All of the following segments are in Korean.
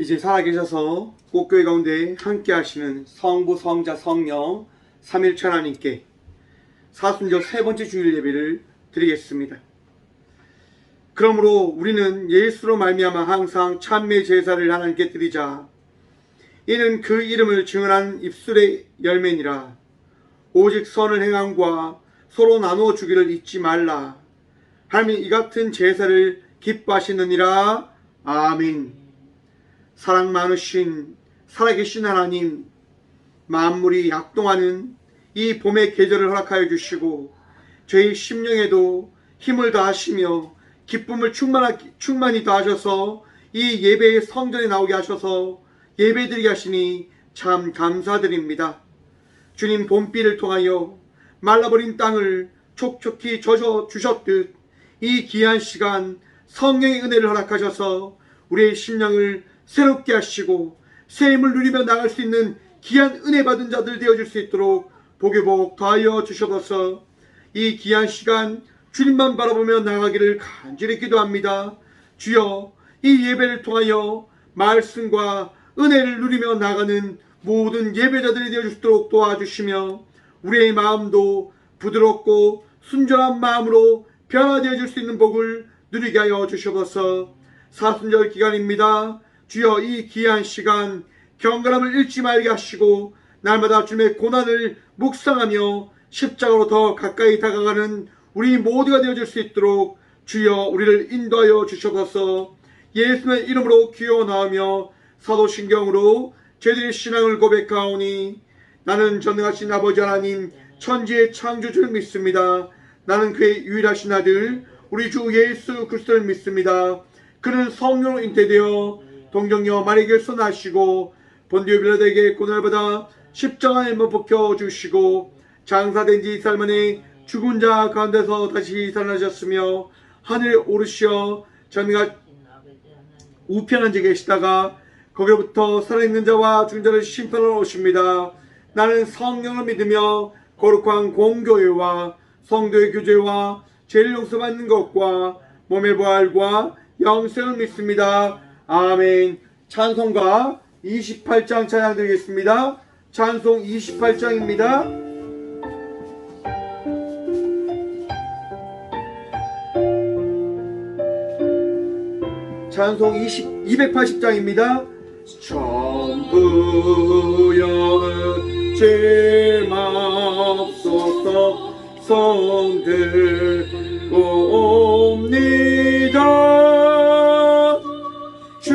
이제 살아계셔서 꽃교회 가운데 함께 하시는 성부, 성자, 성령 삼일체 하나님께 사순절 세 번째 주일 예배를 드리겠습니다. 그러므로 우리는 예수로 말미암아 항상 참매 제사를 하나님께 드리자. 이는 그 이름을 증언한 입술의 열매니라. 오직 선을 행함과 서로 나누어 주기를 잊지 말라. 하나님이 이 같은 제사를 기뻐하시느니라. 아멘. 사랑 많으신 살아계신 하나님, 만물이 약동하는 이 봄의 계절을 허락하여 주시고 저희 심령에도 힘을 다하시며 기쁨을 충만히 더하셔서 이 예배의 성전에 나오게 하셔서 예배드리게 하시니 참 감사드립니다. 주님, 봄비를 통하여 말라버린 땅을 촉촉히 젖어 주셨듯 이 귀한 시간 성령의 은혜를 허락하셔서 우리의 심령을 새롭게 하시고 새 힘을 누리며 나갈 수 있는 귀한 은혜 받은 자들 되어줄 수 있도록 복에 복 더하여 주셔서 이 귀한 시간 주님만 바라보며 나가기를 간절히 기도합니다. 주여, 이 예배를 통하여 말씀과 은혜를 누리며 나가는 모든 예배자들이 되어줄 수 있도록 도와주시며 우리의 마음도 부드럽고 순전한 마음으로 변화되어질 수 있는 복을 누리게 하여 주셔서 사순절 기간입니다. 주여, 이 귀한 시간 경건함을 잃지 말게 하시고 날마다 주님의 고난을 묵상하며 십자가로 더 가까이 다가가는 우리 모두가 되어질 수 있도록 주여 우리를 인도하여 주셔서 예수의 이름으로 기원하며 사도신경으로 저희들의 신앙을 고백하오니 나는 전능하신 아버지 하나님 천지의 창조주를 믿습니다. 나는 그의 유일하신 아들 우리 주 예수 그리스도를 믿습니다. 그는 성령으로 잉태되어 동정녀 마리아에게서 나시고 본디오 빌라도에게 고난을 받아 십자가에 못 박혀 주시고 장사된 지 2살 만에 죽은 자 가운데서 다시 살아나셨으며 하늘에 오르시어 전능한 우편한 데 계시다가 거기로부터 살아있는 자와 죽은 자를 심판하러 오십니다. 나는 성령을 믿으며 거룩한 공교회와 성도의 교제와 죄를 용서받는 것과 몸의 부활과 영생을 믿습니다. 아멘. 찬송가 28장 찬양 드리겠습니다. 찬송 28장입니다. 찬송 280장입니다. 전부 영은 죄 맙소서 성들옵니다. 주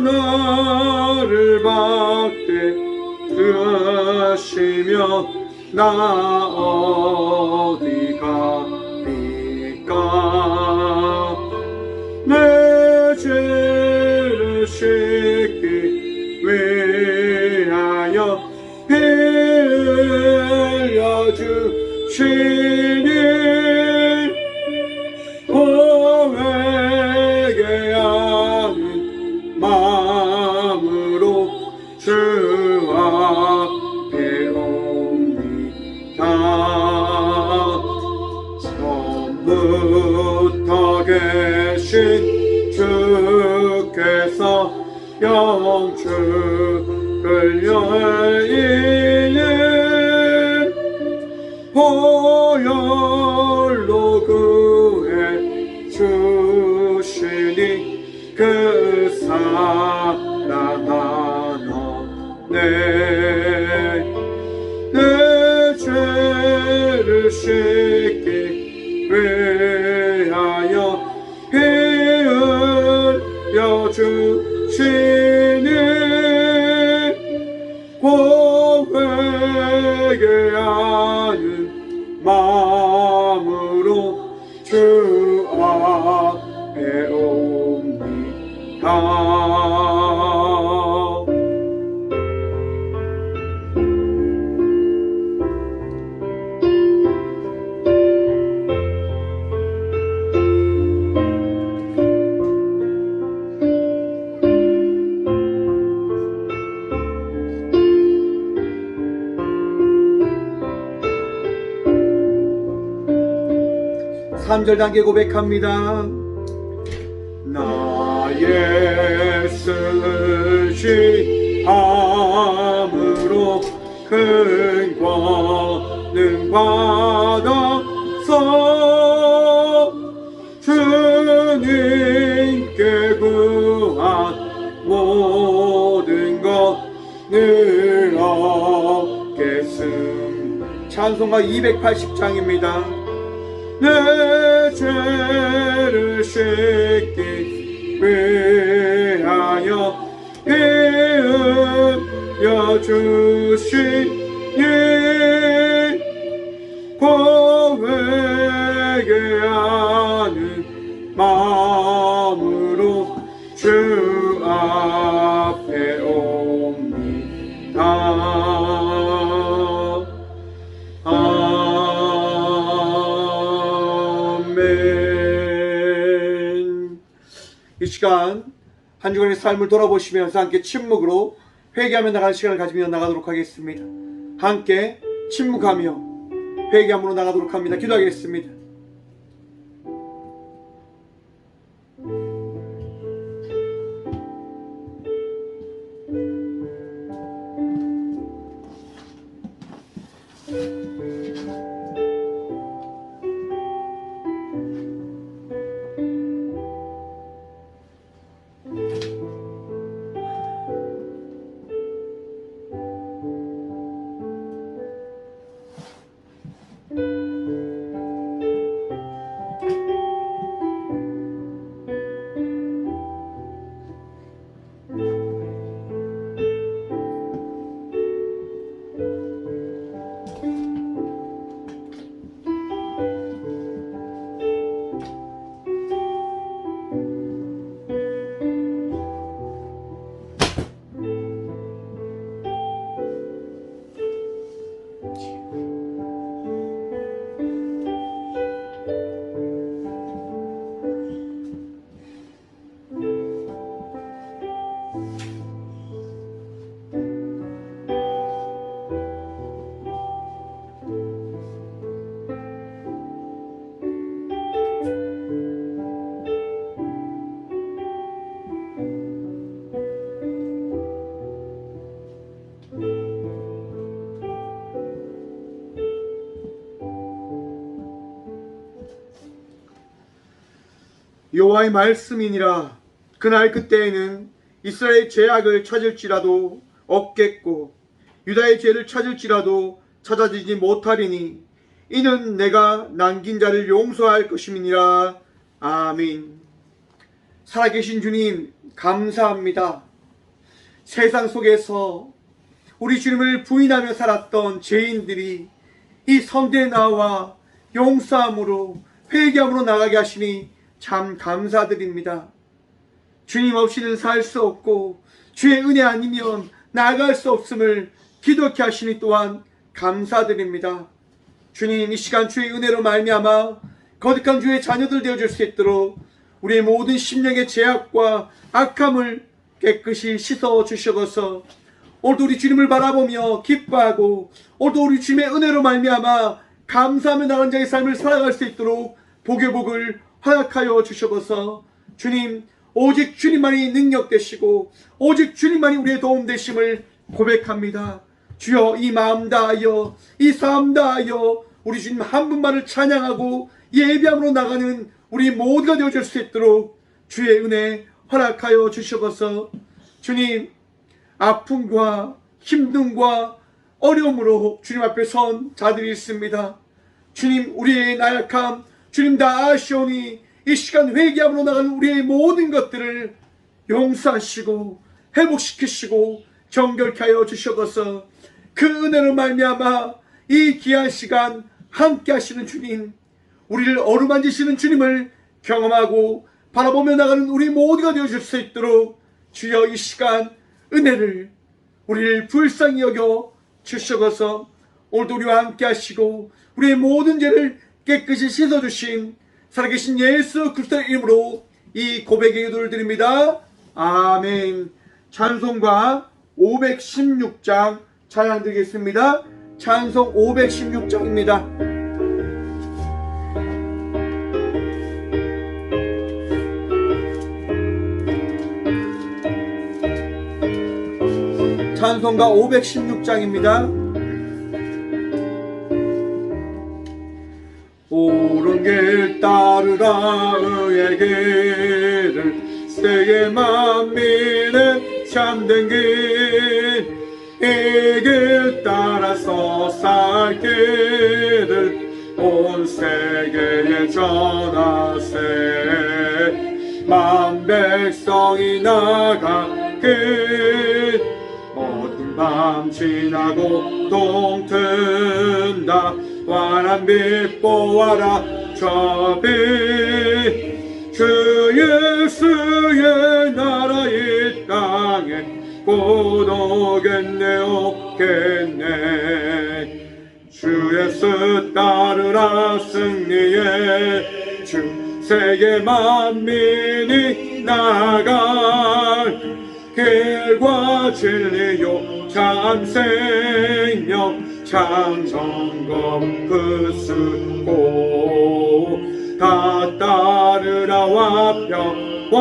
나를 받되 그하시며 나 어디 가리까. 내 죄를 씻기 위하여 흘려 주시니 고백에 하는 마음으로 주 앞에 옵니다. 처음부터 계신 주께서 영축을 열리는 보혈로 구해 주시니 그 사랑하노네. 내 죄를 씻기 위하여 흘려 주시니 고백에 하는 마음으로 주 앞에 옵니다. 삼절 단계 고백합니다. 나의 나의 쓰시함으로 큰 권능 받아서 주님께 구한 모든 것을 얻겠음. 찬송가 280장입니다. 내 죄를 씻기 위하여 이으려 주시니 고백하는 마음으로 주 앞에 옵니다. 아멘. 이 시간 한 주간의 삶을 돌아보시면서 함께 침묵으로 회개하며 나갈 시간을 가지며 나가도록 하겠습니다. 함께 침묵하며 회개함으로 나가도록 합니다. 기도하겠습니다. 여호와의 말씀이니라. 그날 그때에는 이스라엘의 죄악을 찾을지라도 없겠고 유다의 죄를 찾을지라도 찾아지지 못하리니 이는 내가 남긴 자를 용서할 것임이니라. 아멘. 살아계신 주님 감사합니다. 세상 속에서 우리 주님을 부인하며 살았던 죄인들이 이 성대에 나와 용서함으로 회개함으로 나가게 하시니 참 감사드립니다. 주님 없이는 살 수 없고 주의 은혜 아니면 나아갈 수 없음을 기도케 하시니 또한 감사드립니다. 주님, 이 시간 주의 은혜로 말미암아 거듭한 주의 자녀들 되어줄 수 있도록 우리의 모든 심령의 죄악과 악함을 깨끗이 씻어 주셔서 오늘도 우리 주님을 바라보며 기뻐하고 오늘도 우리 주님의 은혜로 말미암아 감사하며 나간 자의 삶을 살아갈 수 있도록 복의 복을 허락하여 주셔서 주님, 오직 주님만이 능력 되시고 오직 주님만이 우리의 도움 되심을 고백합니다. 주여, 이 마음 다하여 이 삶 다하여 우리 주님 한 분만을 찬양하고 예배함으로 나가는 우리 모두가 되어줄 수 있도록 주의 은혜 허락하여 주셔서 주님, 아픔과 힘듦과 어려움으로 주님 앞에 선 자들이 있습니다. 주님, 우리의 나약함 주님 다 아시오니 이 시간 회개함으로 나가는 우리의 모든 것들을 용서하시고 회복시키시고 정결케 하여 주셔서 그 은혜로 말미암아 이 귀한 시간 함께 하시는 주님, 우리를 어루만지시는 주님을 경험하고 바라보며 나가는 우리 모두가 되어줄 수 있도록 주여 이 시간 은혜를 우리를 불쌍히 여겨 주셔서 오늘도 우리와 함께 하시고 우리의 모든 죄를 깨끗이 씻어주신 살아계신 예수 그리스도의 이름으로 이 고백의 기도를 드립니다. 아멘. 찬송가 516장 찬양 드리겠습니다. 찬송 516장입니다. 찬송가 516장입니다. 옳은 길 따르라 의의 길을 세계 만민의 참된 길 이 길 따라서 살 길을 온 세계에 전하세 만 백성이 나가길 어두운 밤 지나고 동튼다 환한 빛 보아라 저 빛 주 예수의 나라 이 땅에 곧 오겠네 오겠네 주 예수 따르라 승리의 주 세계 만민이 나갈 길과 진리요 참 생명 참 정금 그 쓰고 다 따르라 화평왕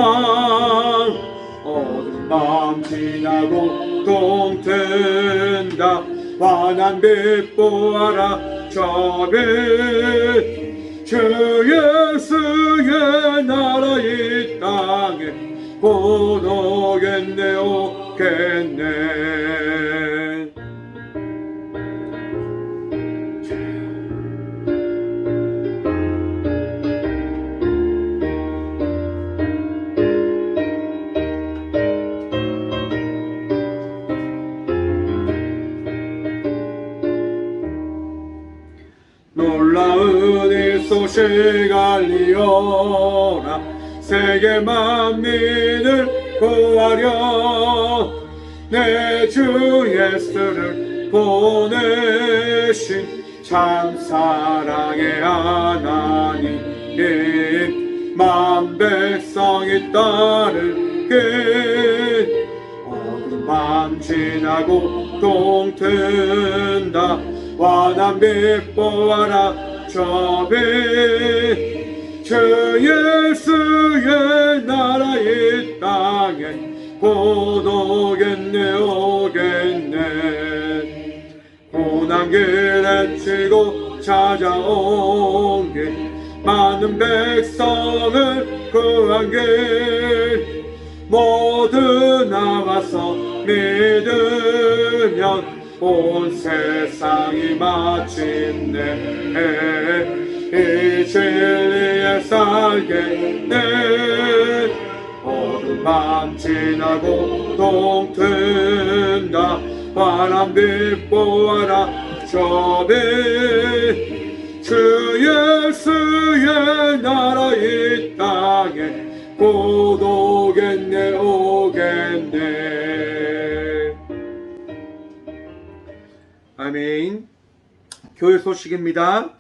어두운 밤 지나고 동튼다 환한 빛 보아라 저 빛 주 예수의 나라 이 땅에 곧 오겠네 오겠네 놀라운 이 소식 알리어라 세계 만민을 구하려 내 주 예수를 보내신 참 사랑의 하나님 만 백성이 따르길 어두운 밤 지나고 동튼다 환한 빛 보아라 저 빛 주 예수의 나라 이 땅에 곧 오겠네 오겠네 고난 길에 치고 찾아온 길 많은 백성을 구한 길 모두 나와서 믿으면 온 세상이 마침내 이 진리에 살겠네 어두운 밤 지나고 동튼다 환한 빛 보아라 저 빛 주 예수의 나라 이 땅에 곧 오겠네 오겠네 아멘. 교회 소식입니다.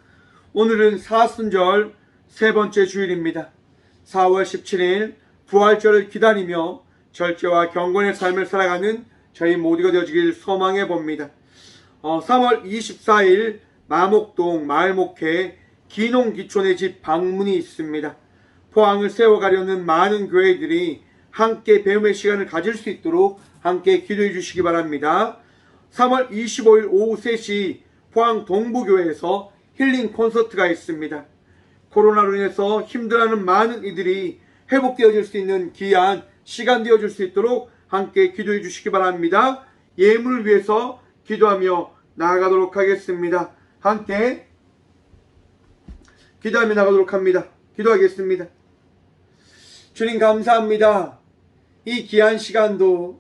오늘은 사순절 세 번째 주일입니다. 4월 17일 부활절을 기다리며 절제와 경건의 삶을 살아가는 저희 모두가 되어지길 소망해 봅니다. 3월 24일 마목동 마을목회 기농기촌의 집 방문이 있습니다. 포항을 세워가려는 많은 교회들이 함께 배움의 시간을 가질 수 있도록 함께 기도해 주시기 바랍니다. 3월 25일 오후 3시 포항 동부교회에서 힐링 콘서트가 있습니다. 코로나로 인해서 힘들어하는 많은 이들이 회복되어질 수 있는 귀한 시간 되어줄 수 있도록 함께 기도해 주시기 바랍니다. 예물을 위해서 기도하며 나아가도록 하겠습니다. 함께 기도하며 나가도록 합니다. 기도하겠습니다. 주님 감사합니다. 이 귀한 시간도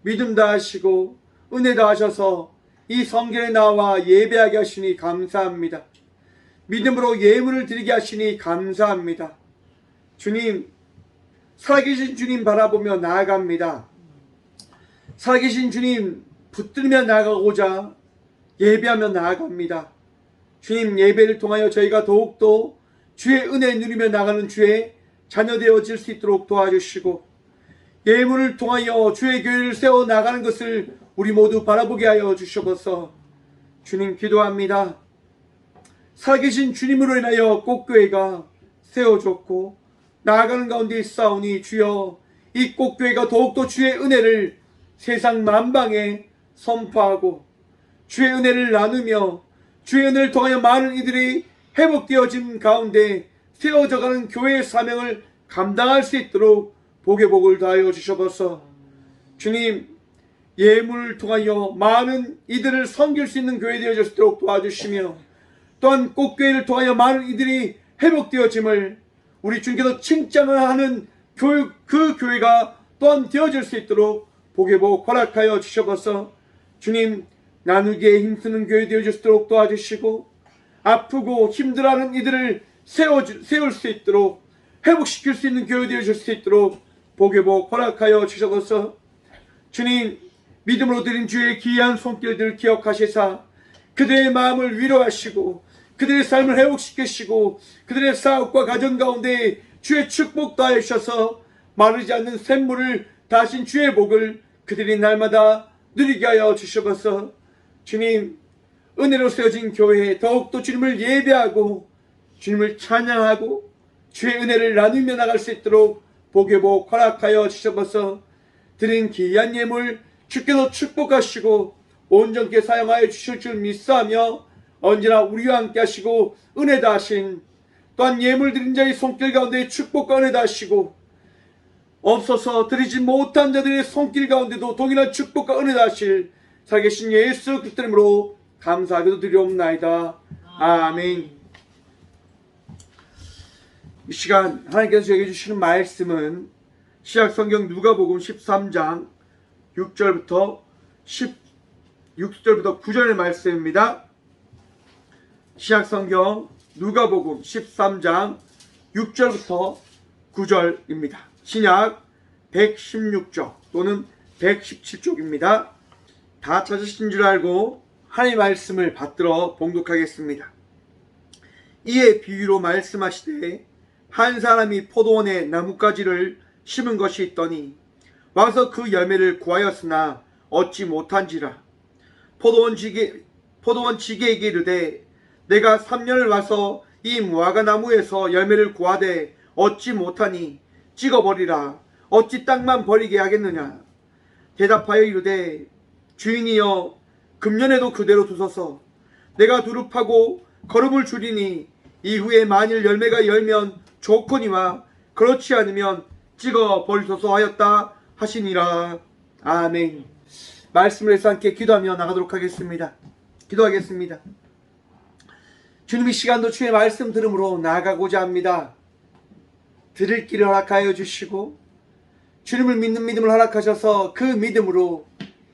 믿음 다하시고 은혜 다하셔서 이 성전에 나와 예배하게 하시니 감사합니다. 믿음으로 예물을 드리게 하시니 감사합니다. 주님, 살아계신 주님 바라보며 나아갑니다. 살아계신 주님 붙들며 나아가고자 예배하며 나아갑니다. 주님, 예배를 통하여 저희가 더욱더 주의 은혜 누리며 나가는 주의 자녀 되어질 수 있도록 도와주시고 예물을 통하여 주의 교회를 세워 나가는 것을 우리 모두 바라보게 하여 주셔서 주님 기도합니다. 살아계신 주님으로 인하여 꽃교회가 세워졌고 나아가는 가운데 있사오니 주여 이 꽃교회가 더욱더 주의 은혜를 세상 만방에 선포하고 주의 은혜를 나누며 주의 은혜를 통하여 많은 이들이 회복되어진 가운데 세워져가는 교회의 사명을 감당할 수 있도록 복의 복을 다하여 주셔서 주님, 예물을 통하여 많은 이들을 섬길 수 있는 교회 되어질 수 있도록 도와주시며 또한 꽃교회를 통하여 많은 이들이 회복되어짐을 우리 주님께서 칭찬을 하는 그 교회가 또한 되어질 수 있도록 복의 복 허락하여 주셔서 주님, 나누기에 힘쓰는 교회 되어질 수 있도록 도와주시고 아프고 힘들어하는 이들을 세울 수 있도록 회복시킬 수 있는 교회 되어질 수 있도록 복의 복 허락하여 주셔서 주님, 믿음으로 드린 주의 귀한 손길들 기억하시사 그들의 마음을 위로하시고 그들의 삶을 회복시키시고 그들의 사업과 가정 가운데 주의 축복 더하여 주셔서 마르지 않는 샘물을 다신 주의 복을 그들이 날마다 누리게 하여 주셔서 주님, 은혜로 세워진 교회에 더욱더 주님을 예배하고 주님을 찬양하고 주의 은혜를 나누며 나갈 수 있도록 복의 복 허락하여 주셔서 드린 귀한 예물 주께서 축복하시고 온전케 사용하여 주실 줄 믿사하며 언제나 우리와 함께 하시고 은혜 다하신 또한 예물 드린 자의 손길 가운데 축복과 은혜 다하시고 없어서 드리지 못한 자들의 손길 가운데도 동일한 축복과 은혜 다하실 살아계신 예수 그리스도 이름으로 감사하게도 드리옵나이다. 아멘. 이 시간 하나님께서 저에게 주시는 말씀은 신약성경 누가복음 13장 6절부터 9절의 말씀입니다. 신약성경 누가복음 13장 6절부터 9절입니다. 신약 116쪽 또는 117쪽입니다. 다 찾으신 줄 알고 하나님의 말씀을 받들어 봉독하겠습니다. 이에 비유로 말씀하시되 한 사람이 포도원에 나뭇가지를 심은 것이 있더니 와서 그 열매를 구하였으나 얻지 못한지라. 포도원 지게에게 이르되 내가 3년을 와서 이 무화과 나무에서 열매를 구하되 얻지 못하니 찍어버리라. 어찌 땅만 버리게 하겠느냐. 대답하여 이르되 주인이여 금년에도 그대로 두소서. 내가 두릅하고 거름을 줄이니 이후에 만일 열매가 열면 좋거니와 그렇지 않으면 찍어 버리소서 하였다 하시니라. 아멘. 말씀을 해서 함께 기도하며 나가도록 하겠습니다. 기도하겠습니다. 주님, 이 시간도 주의 말씀 들음으로 나아가고자 합니다. 들을 길을 허락하여 주시고 주님을 믿는 믿음을 허락하셔서 그 믿음으로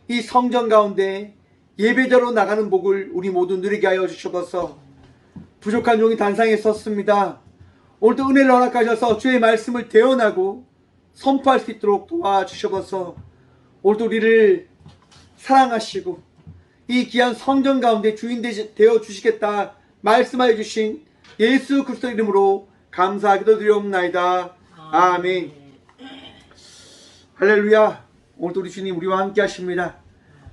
이 성전 가운데 예배자로 나가는 복을 우리 모두 누리게 하여 주셔서 부족한 종이 단상에 섰습니다. 오늘도 은혜를 허락하셔서 주의 말씀을 대언하고 선포할 수 있도록 도와주셔서 오늘도 우리를 사랑하시고 이 귀한 성전 가운데 주인 되어 주시겠다 말씀하여 주신 예수 그리스도 이름으로 감사하기도 드리옵나이다. 아멘. 할렐루야. 오늘도 우리 주님 우리와 함께 하십니다.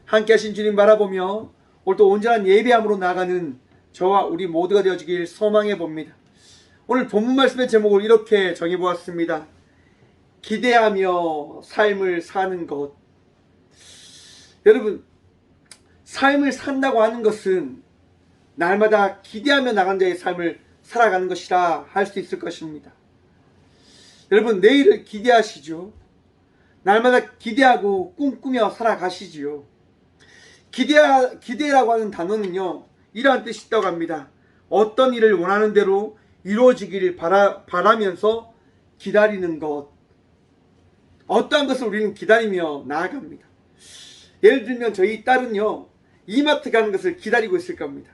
함께 하신 주님 바라보며 오늘도 온전한 예배함으로 나가는 저와 우리 모두가 되어지길 소망해 봅니다. 오늘 본문 말씀의 제목을 이렇게 정해보았습니다. 기대하며 삶을 사는 것. 여러분, 삶을 산다고 하는 것은 날마다 기대하며 나간 자의 삶을 살아가는 것이라 할 수 있을 것입니다. 여러분, 내일을 기대하시죠. 날마다 기대하고 꿈꾸며 살아가시지요. 기대라고 하는 단어는요, 이러한 뜻이 있다고 합니다. 어떤 일을 원하는 대로 이루어지기를 바라면서 기다리는 것. 어떠한 것을 우리는 기다리며 나아갑니다. 예를 들면 저희 딸은요, 이마트 가는 것을 기다리고 있을 겁니다.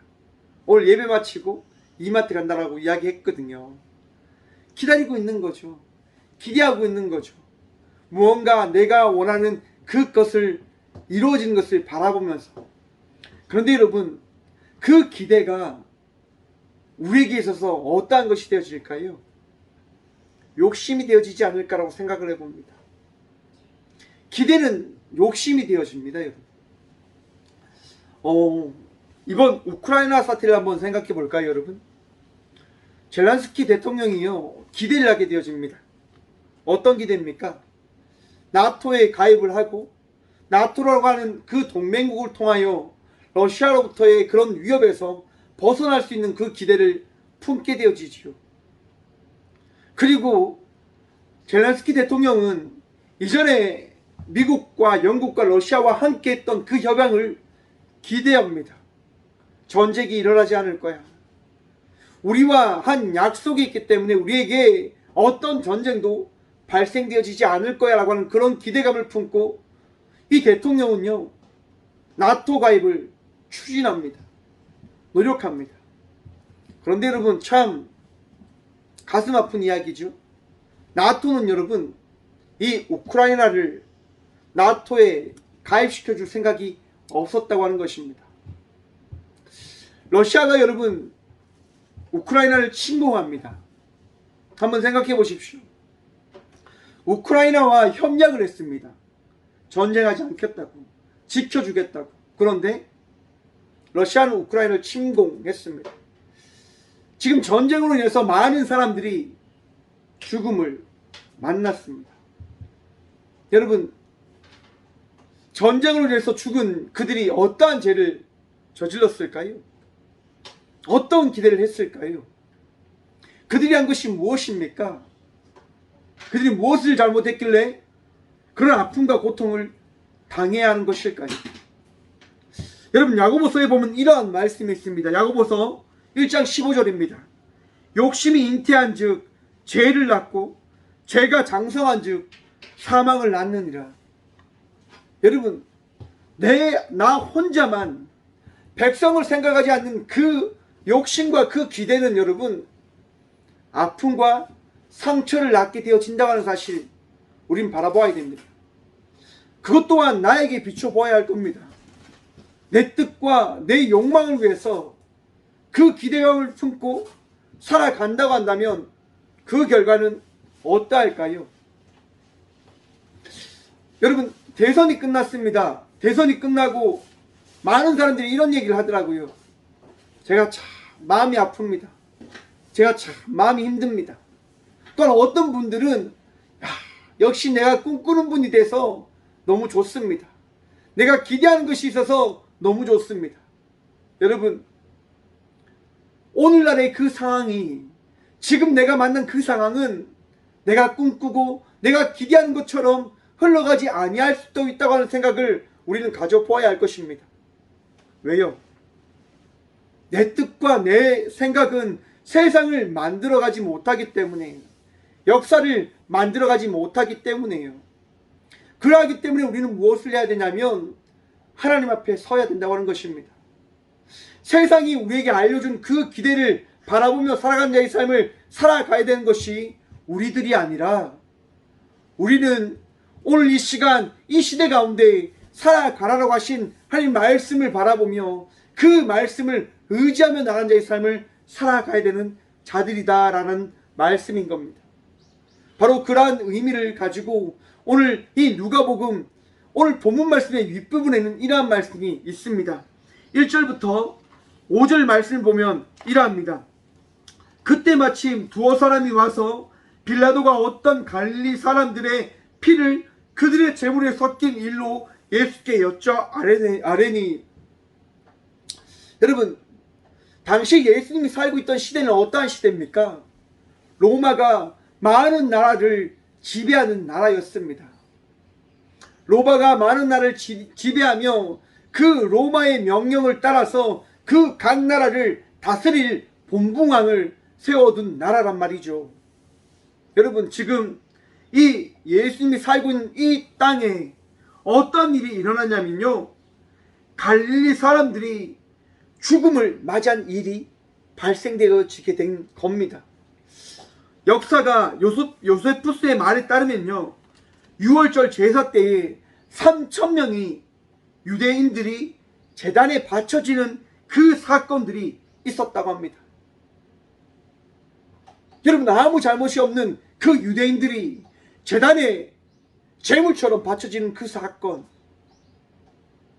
오늘 예배 마치고 이마트 간다라고 이야기했거든요. 기다리고 있는 거죠. 기대하고 있는 거죠. 무언가 내가 원하는 그것을 이루어지는 것을 바라보면서. 그런데 여러분, 그 기대가 우리에게 있어서 어떠한 것이 되어질까요? 욕심이 되어지지 않을까라고 생각을 해봅니다. 기대는 욕심이 되어집니다, 여러분. 이번 우크라이나 사태를 한번 생각해 볼까요, 여러분? 젤란스키 대통령이요, 기대를 하게 되어집니다. 어떤 기대입니까? 나토에 가입을 하고 나토라고 하는 그 동맹국을 통하여 러시아로부터의 그런 위협에서 벗어날 수 있는 그 기대를 품게 되어지지요. 그리고 젤렌스키 대통령은 이전에 미국과 영국과 러시아와 함께 했던 그 협약을 기대합니다. 전쟁이 일어나지 않을 거야. 우리와 한 약속이 있기 때문에 우리에게 어떤 전쟁도 발생되어지지 않을 거야 라고 하는 그런 기대감을 품고 이 대통령은요, 나토 가입을 추진합니다. 노력합니다. 그런데 여러분, 참 가슴 아픈 이야기죠. 나토는 여러분, 이 우크라이나를 나토에 가입시켜 줄 생각이 없었다고 하는 것입니다. 러시아가 여러분 우크라이나를 침공합니다. 한번 생각해 보십시오. 우크라이나와 협약을 했습니다. 전쟁하지 않겠다고, 지켜주겠다고. 그런데 러시아는 우크라이나를 침공했습니다. 지금 전쟁으로 인해서 많은 사람들이 죽음을 만났습니다. 여러분, 전쟁으로 인해서 죽은 그들이 어떠한 죄를 저질렀을까요? 어떤 기대를 했을까요? 그들이 한 것이 무엇입니까? 그들이 무엇을 잘못했길래 그런 아픔과 고통을 당해야 하는 것일까요? 여러분, 야고보서에 보면 이러한 말씀이 있습니다. 야고보서 1장 15절입니다. 욕심이 잉태한 즉 죄를 낳고 죄가 장성한 즉 사망을 낳느니라. 여러분, 나 혼자만 백성을 생각하지 않는 그 욕심과 그 기대는 여러분 아픔과 상처를 낳게 되어진다고 하는 사실 우린 바라보아야 됩니다. 그것 또한 나에게 비춰보아야 할 겁니다. 내 뜻과 내 욕망을 위해서 그 기대감을 품고 살아간다고 한다면 그 결과는 어떠할까요? 여러분, 대선이 끝났습니다. 대선이 끝나고 많은 사람들이 이런 얘기를 하더라고요. 제가 참 마음이 아픕니다. 제가 참 마음이 힘듭니다. 또한 어떤 분들은 역시 내가 꿈꾸는 분이 돼서 너무 좋습니다. 내가 기대하는 것이 있어서 너무 좋습니다. 여러분, 오늘날의 그 상황이, 지금 내가 만난 그 상황은 내가 꿈꾸고 내가 기대하는 것처럼 흘러가지 아니할 수도 있다고 하는 생각을 우리는 가져보아야 할 것입니다. 왜요? 내 뜻과 내 생각은 세상을 만들어가지 못하기 때문에요. 역사를 만들어가지 못하기 때문에요. 그러하기 때문에 우리는 무엇을 해야 되냐면 하나님 앞에 서야 된다고 하는 것입니다. 세상이 우리에게 알려준 그 기대를 바라보며 살아가는 자의 삶을 살아가야 되는 것이 우리들이 아니라 우리는 오늘 이 시간, 이 시대 가운데 살아가라고 하신 하나님 말씀을 바라보며 그 말씀을 의지하며 나가는 자의 삶을 살아가야 되는 자들이다라는 말씀인 겁니다. 바로 그러한 의미를 가지고 오늘 이 누가복음, 오늘 본문 말씀의 윗부분에는 이러한 말씀이 있습니다. 1절부터 5절 말씀을 보면 이러합니다. 그때 마침 두어 사람이 와서 빌라도가 어떤 갈릴리 사람들의 피를 그들의 제물에 섞인 일로 예수께 여쭤 아뢰니. 여러분, 당시 예수님이 살고 있던 시대는 어떠한 시대입니까? 로마가 많은 나라를 지배하는 나라였습니다. 로마가 많은 나라를 지배하며 그 로마의 명령을 따라서 그 각 나라를 다스릴 본붕왕을 세워둔 나라란 말이죠. 여러분, 지금 이 예수님이 살고 있는 이 땅에 어떤 일이 일어나냐면요, 갈릴리 사람들이 죽음을 맞이한 일이 발생되어지게 된 겁니다. 역사가 요세푸스의 말에 따르면요, 6월절 제사 때에 3,000명이 유대인들이 제단에 바쳐지는 그 사건들이 있었다고 합니다. 여러분, 아무 잘못이 없는 그 유대인들이 제단에 제물처럼 바쳐지는 그 사건,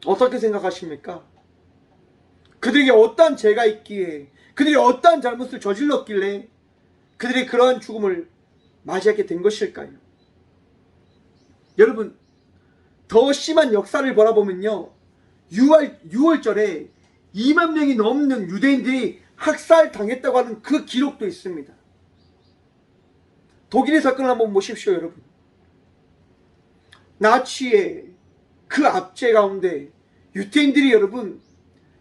어떻게 생각하십니까? 그들에게 어떠한 죄가 있기에, 그들이 어떠한 잘못을 저질렀길래 그들이 그러한 죽음을 맞이하게 된 것일까요? 여러분, 더 심한 역사를 바라보면요, 6월절에 2만 명이 넘는 유대인들이 학살당했다고 하는 그 기록도 있습니다. 독일의 사건을 한번 보십시오, 여러분. 나치의 그 압제 가운데 유태인들이 여러분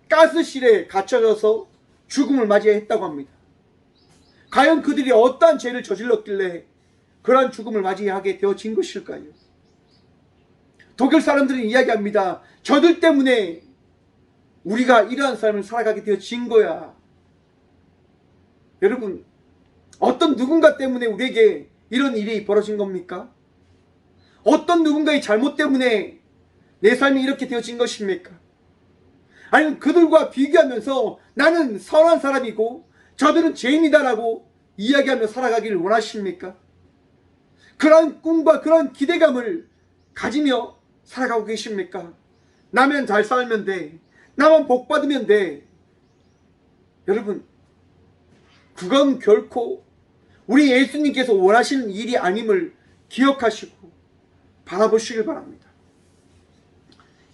가스실에 갇혀져서 죽음을 맞이했다고 합니다. 과연 그들이 어떠한 죄를 저질렀길래 그러한 죽음을 맞이하게 되어진 것일까요? 독일 사람들은 이야기합니다. 저들 때문에 우리가 이러한 삶을 살아가게 되어진 거야. 여러분, 어떤 누군가 때문에 우리에게 이런 일이 벌어진 겁니까? 어떤 누군가의 잘못 때문에 내 삶이 이렇게 되어진 것입니까? 아니면 그들과 비교하면서 나는 선한 사람이고 저들은 죄인이다라고 이야기하며 살아가기를 원하십니까? 그런 꿈과 그런 기대감을 가지며 살아가고 계십니까? 나만 잘 살면 돼. 나만 복 받으면 돼. 여러분, 그건 결코 우리 예수님께서 원하시는 일이 아님을 기억하시고 바라보시길 바랍니다.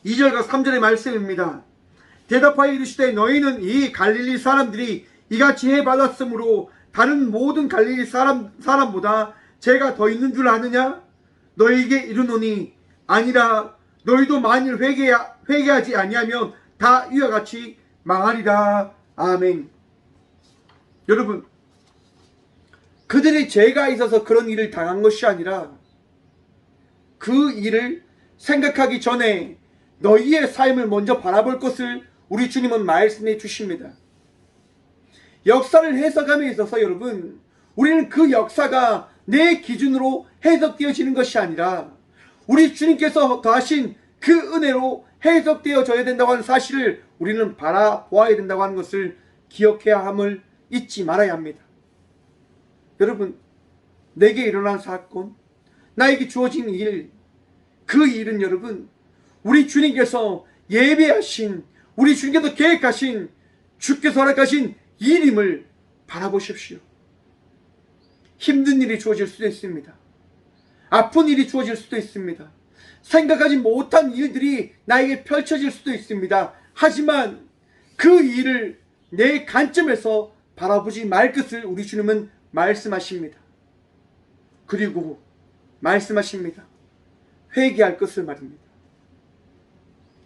2절과 3절의 말씀입니다. 대답하여 이르시되 너희는 이 갈릴리 사람들이 이같이 해받았으므로 다른 모든 갈릴리 사람보다 죄가 더 있는 줄 아느냐? 너희에게 이르노니 아니라 너희도 만일 회개하지 아니하면 다 이와 같이 망하리라. 아멘. 여러분, 그들의 죄가 있어서 그런 일을 당한 것이 아니라 그 일을 생각하기 전에 너희의 삶을 먼저 바라볼 것을 우리 주님은 말씀해 주십니다. 역사를 해석함에 있어서 여러분, 우리는 그 역사가 내 기준으로 해석되어지는 것이 아니라 우리 주님께서 더하신 그 은혜로 해석되어져야 된다고 하는 사실을 우리는 바라보아야 된다고 하는 것을 기억해야 함을 잊지 말아야 합니다. 여러분, 내게 일어난 사건, 나에게 주어진 일, 그 일은 여러분, 우리 주님께서 예배하신, 우리 주님께서 계획하신, 주께서 허락하신 일임을 바라보십시오. 힘든 일이 주어질 수도 있습니다. 아픈 일이 주어질 수도 있습니다. 생각하지 못한 일들이 나에게 펼쳐질 수도 있습니다. 하지만 그 일을 내 관점에서 바라보지 말 것을 우리 주님은 말씀하십니다. 그리고 말씀하십니다. 회개할 것을 말입니다.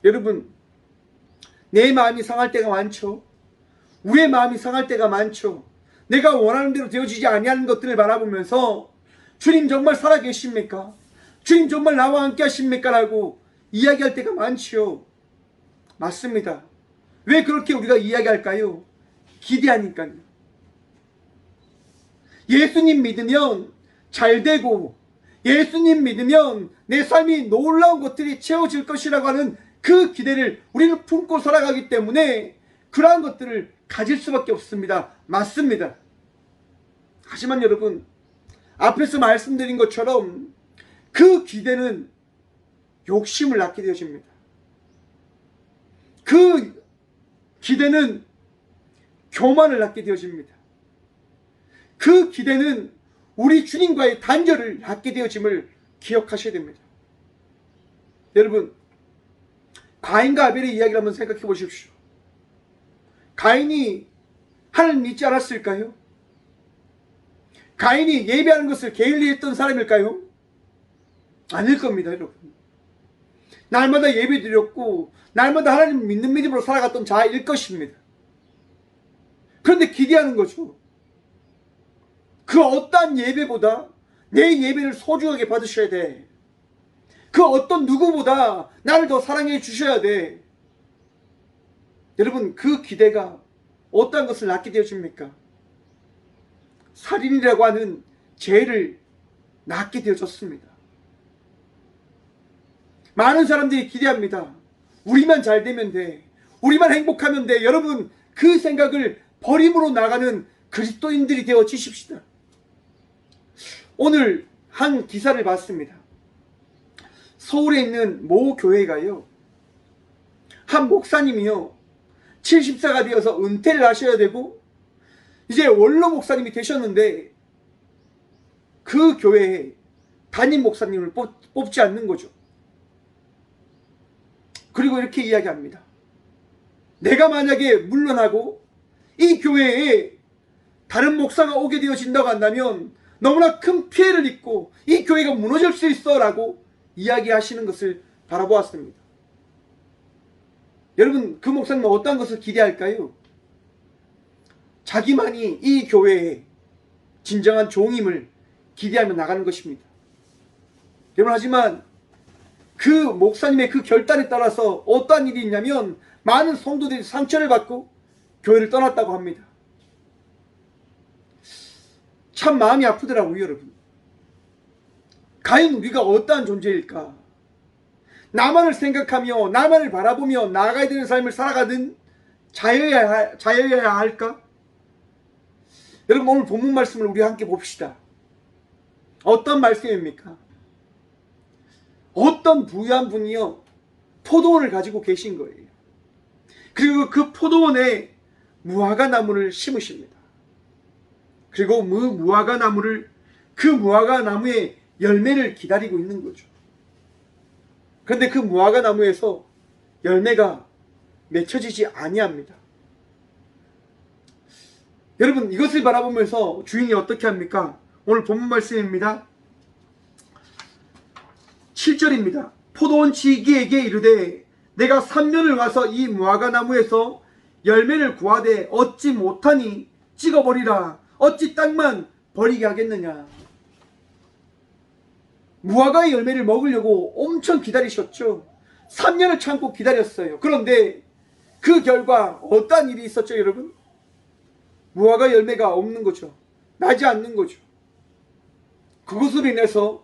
여러분, 내 마음이 상할 때가 많죠. 우리의 마음이 상할 때가 많죠. 내가 원하는 대로 되어지지 아니하는 것들을 바라보면서 주님 정말 살아계십니까? 주님 정말 나와 함께 하십니까? 라고 이야기할 때가 많지요. 맞습니다. 왜 그렇게 우리가 이야기할까요? 기대하니까요. 예수님 믿으면 잘 되고 예수님 믿으면 내 삶이 놀라운 것들이 채워질 것이라고 하는 그 기대를 우리는 품고 살아가기 때문에 그러한 것들을 가질 수밖에 없습니다. 맞습니다. 하지만 여러분, 앞에서 말씀드린 것처럼 그 기대는 욕심을 낳게 되어집니다. 그 기대는 교만을 낳게 되어집니다. 그 기대는 우리 주님과의 단절을 낳게 되어짐을 기억하셔야 됩니다. 여러분, 가인과 아벨의 이야기를 한번 생각해 보십시오. 가인이 하나님 믿지 않았을까요? 가인이 예배하는 것을 게을리했던 사람일까요? 아닐 겁니다, 여러분. 날마다 예배 드렸고 날마다 하나님 믿는 믿음으로 살아갔던 자일 것입니다. 그런데 기대하는 거죠. 그 어떠한 예배보다 내 예배를 소중하게 받으셔야 돼. 그 어떤 누구보다 나를 더 사랑해 주셔야 돼. 여러분, 그 기대가 어떠한 것을 낳게 되어집니까? 살인이라고 하는 죄를 낳게 되어졌습니다. 많은 사람들이 기대합니다. 우리만 잘 되면 돼. 우리만 행복하면 돼. 여러분, 그 생각을 버림으로 나가는 그리스도인들이 되어지십시다. 오늘 한 기사를 봤습니다. 서울에 있는 모 교회가요, 한 목사님이요 70세가 되어서 은퇴를 하셔야 되고 이제 원로 목사님이 되셨는데 그 교회에 담임 목사님을 뽑지 않는 거죠. 그리고 이렇게 이야기합니다. 내가 만약에 물러나고 이 교회에 다른 목사가 오게 되어진다고 한다면 너무나 큰 피해를 입고 이 교회가 무너질 수 있어 라고 이야기하시는 것을 바라보았습니다. 여러분, 그 목사님은 어떤 것을 기대할까요? 자기만이 이 교회의 진정한 종임을 기대하며 나가는 것입니다. 여러분, 하지만 그 목사님의 그 결단에 따라서 어떠한 일이 있냐면 많은 성도들이 상처를 받고 교회를 떠났다고 합니다. 참 마음이 아프더라고요, 여러분. 과연 우리가 어떠한 존재일까? 나만을 생각하며 나만을 바라보며 나아가야 되는 삶을 살아가든 자여야 할까? 여러분, 오늘 본문 말씀을 우리 함께 봅시다. 어떤 말씀입니까? 어떤 부유한 분이요, 포도원을 가지고 계신 거예요. 그리고 그 포도원에 무화과 나무를 심으십니다. 그리고 그 무화과 나무의 열매를 기다리고 있는 거죠. 그런데 그 무화과 나무에서 열매가 맺혀지지 아니합니다. 여러분, 이것을 바라보면서 주인이 어떻게 합니까? 오늘 본문 말씀입니다. 7절입니다. 포도원 지기에게 이르되 내가 3년을 와서 이 무화과 나무에서 열매를 구하되 얻지 못하니 찍어버리라. 어찌 땅만 버리게 하겠느냐. 무화과의 열매를 먹으려고 엄청 기다리셨죠. 3년을 참고 기다렸어요. 그런데 그 결과 어떠한 일이 있었죠, 여러분? 무화과 열매가 없는 거죠. 나지 않는 거죠. 그것으로 인해서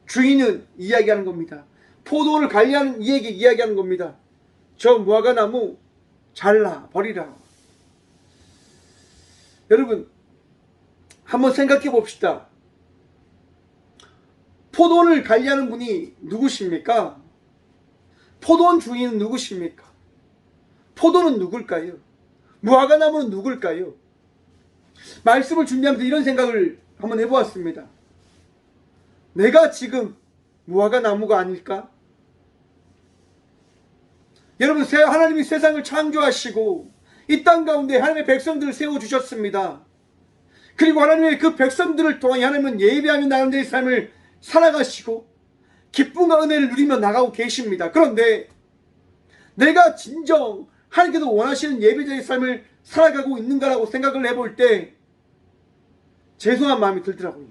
주인은 이야기하는 겁니다. 포도원을 관리하는 이에게 이야기하는 겁니다. 저 무화과 나무 잘라 버리라. 여러분, 한번 생각해 봅시다. 포도원을 관리하는 분이 누구십니까? 포도원 주인은 누구십니까? 포도는 누굴까요? 무화과 나무는 누굴까요? 말씀을 준비하면서 이런 생각을 한번 해보았습니다. 내가 지금 무화과 나무가 아닐까? 여러분, 하나님이 세상을 창조하시고 이 땅 가운데 하나님의 백성들을 세워주셨습니다. 그리고 하나님의 그 백성들을 통해 하나님은 예배하며 나가는 자의 삶을 살아가시고 기쁨과 은혜를 누리며 나가고 계십니다. 그런데 내가 진정 하나님께서 원하시는 예배자의 삶을 살아가고 있는가라고 생각을 해볼 때 죄송한 마음이 들더라고요.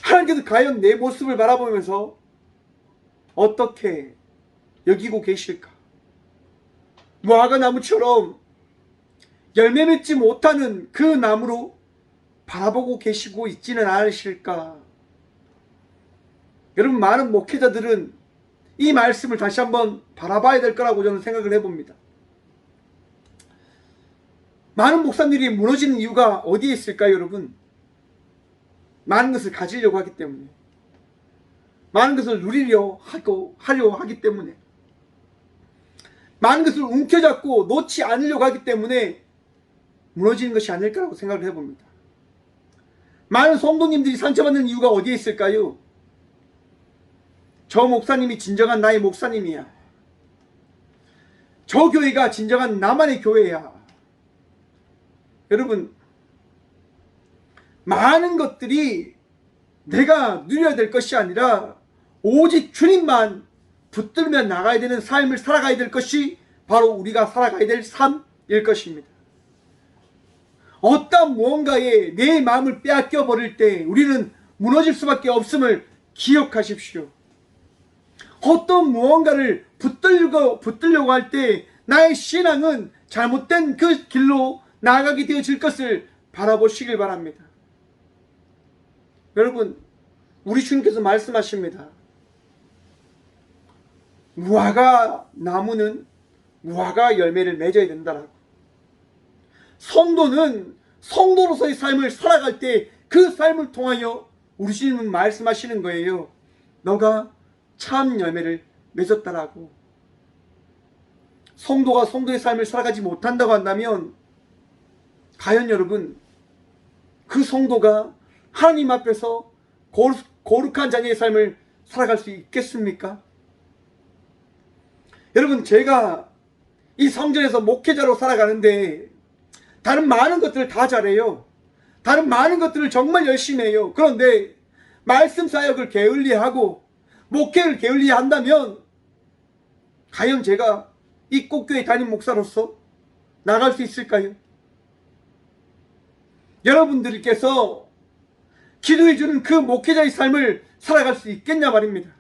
하나님께서 과연 내 모습을 바라보면서 어떻게 여기고 계실까? 무화과 나무처럼 열매 맺지 못하는 그 나무로 바라보고 계시고 있지는 않으실까? 여러분, 많은 목회자들은 이 말씀을 다시 한번 바라봐야 될 거라고 저는 생각을 해봅니다. 많은 목사님들이 무너지는 이유가 어디에 있을까요, 여러분? 많은 것을 가지려고 하기 때문에, 많은 것을 누리려 하려 하기 때문에, 많은 것을 움켜잡고 놓지 않으려고 하기 때문에 무너지는 것이 아닐까라고 생각을 해봅니다. 많은 성도님들이 상처받는 이유가 어디에 있을까요? 저 목사님이 진정한 나의 목사님이야. 저 교회가 진정한 나만의 교회야. 여러분, 많은 것들이 내가 누려야 될 것이 아니라 오직 주님만 붙들며 나가야 되는 삶을 살아가야 될 것이 바로 우리가 살아가야 될 삶일 것입니다. 어떤 무언가에 내 마음을 빼앗겨 버릴 때 우리는 무너질 수밖에 없음을 기억하십시오. 어떤 무언가를 붙들려고 할 때 나의 신앙은 잘못된 그 길로 나아가게 되어질 것을 바라보시길 바랍니다. 여러분, 우리 주님께서 말씀하십니다. 무화과 나무는 무화과 열매를 맺어야 된다라고. 성도는 성도로서의 삶을 살아갈 때 그 삶을 통하여 우리 주님은 말씀하시는 거예요. 너가 참 열매를 맺었다라고. 성도가 성도의 삶을 살아가지 못한다고 한다면 과연 여러분, 그 성도가 하나님 앞에서 거룩한 자녀의 삶을 살아갈 수 있겠습니까? 여러분, 제가 이 성전에서 목회자로 살아가는데 다른 많은 것들을 다 잘해요. 다른 많은 것들을 정말 열심히 해요. 그런데 말씀 사역을 게을리하고 목회를 게을리한다면 과연 제가 이 꽃교회 담임 목사로서 나갈 수 있을까요? 여러분들께서 기도해 주는 그 목회자의 삶을 살아갈 수 있겠냐 말입니다.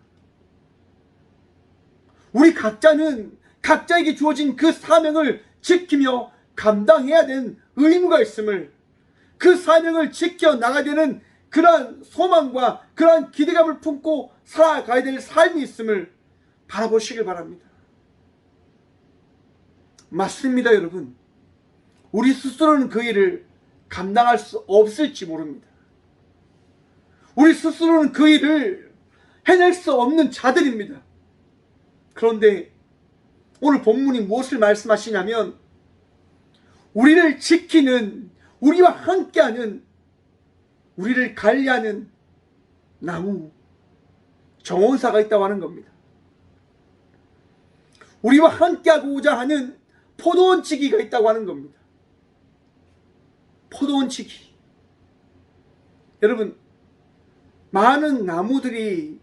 우리 각자는 각자에게 주어진 그 사명을 지키며 감당해야 되는 의무가 있음을, 그 사명을 지켜나가야 되는 그러한 소망과 그러한 기대감을 품고 살아가야 될 삶이 있음을 바라보시길 바랍니다. 맞습니다, 여러분. 우리 스스로는 그 일을 감당할 수 없을지 모릅니다. 우리 스스로는 그 일을 해낼 수 없는 자들입니다. 그런데 오늘 본문이 무엇을 말씀하시냐면, 우리를 지키는, 우리와 함께하는, 우리를 관리하는 나무, 정원사가 있다고 하는 겁니다. 우리와 함께하고자 하는 포도원치기가 있다고 하는 겁니다. 포도원치기. 여러분, 많은 나무들이,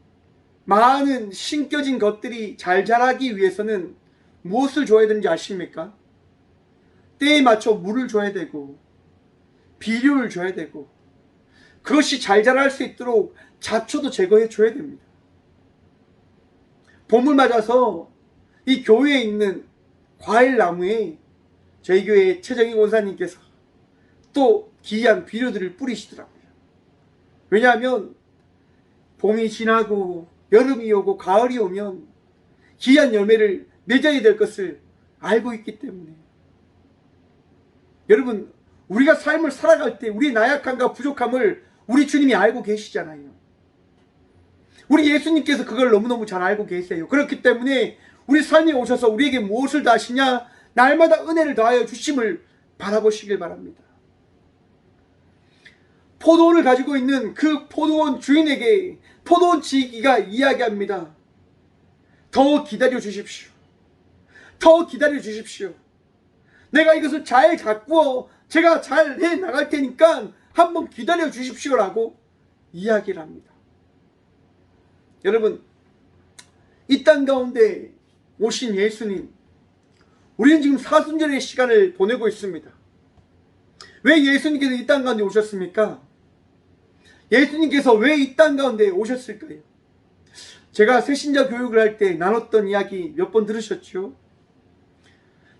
많은 심겨진 것들이 잘 자라기 위해서는 무엇을 줘야 되는지 아십니까? 때에 맞춰 물을 줘야 되고 비료를 줘야 되고, 그것이 잘 자랄 수 있도록 잡초도 제거해 줘야 됩니다. 봄을 맞아서 이 교회에 있는 과일나무에 저희 교회 최정희 원사님께서 또 기이한 비료들을 뿌리시더라고요. 왜냐하면 봄이 지나고 여름이 오고 가을이 오면 기이한 열매를 맺어야 될 것을 알고 있기 때문에. 여러분, 우리가 삶을 살아갈 때 우리의 나약함과 부족함을 우리 주님이 알고 계시잖아요. 우리 예수님께서 그걸 너무너무 잘 알고 계세요. 그렇기 때문에 우리 삶에 오셔서 우리에게 무엇을 더하시냐? 날마다 은혜를 더하여 주심을 바라보시길 바랍니다. 포도원을 가지고 있는 그 포도원 주인에게 포도원 지기가 이야기합니다. 더 기다려 주십시오. 더 기다려 주십시오. 내가 이것을 잘 가꾸어 제가 잘 해나갈 테니까 한번 기다려 주십시오라고 이야기를 합니다. 여러분, 이 땅 가운데 오신 예수님, 우리는 지금 사순절의 시간을 보내고 있습니다. 왜 예수님께서 이 땅 가운데 오셨습니까? 예수님께서 왜 이 땅 가운데 오셨을까요? 제가 새신자 교육을 할 때 나눴던 이야기 몇 번 들으셨죠?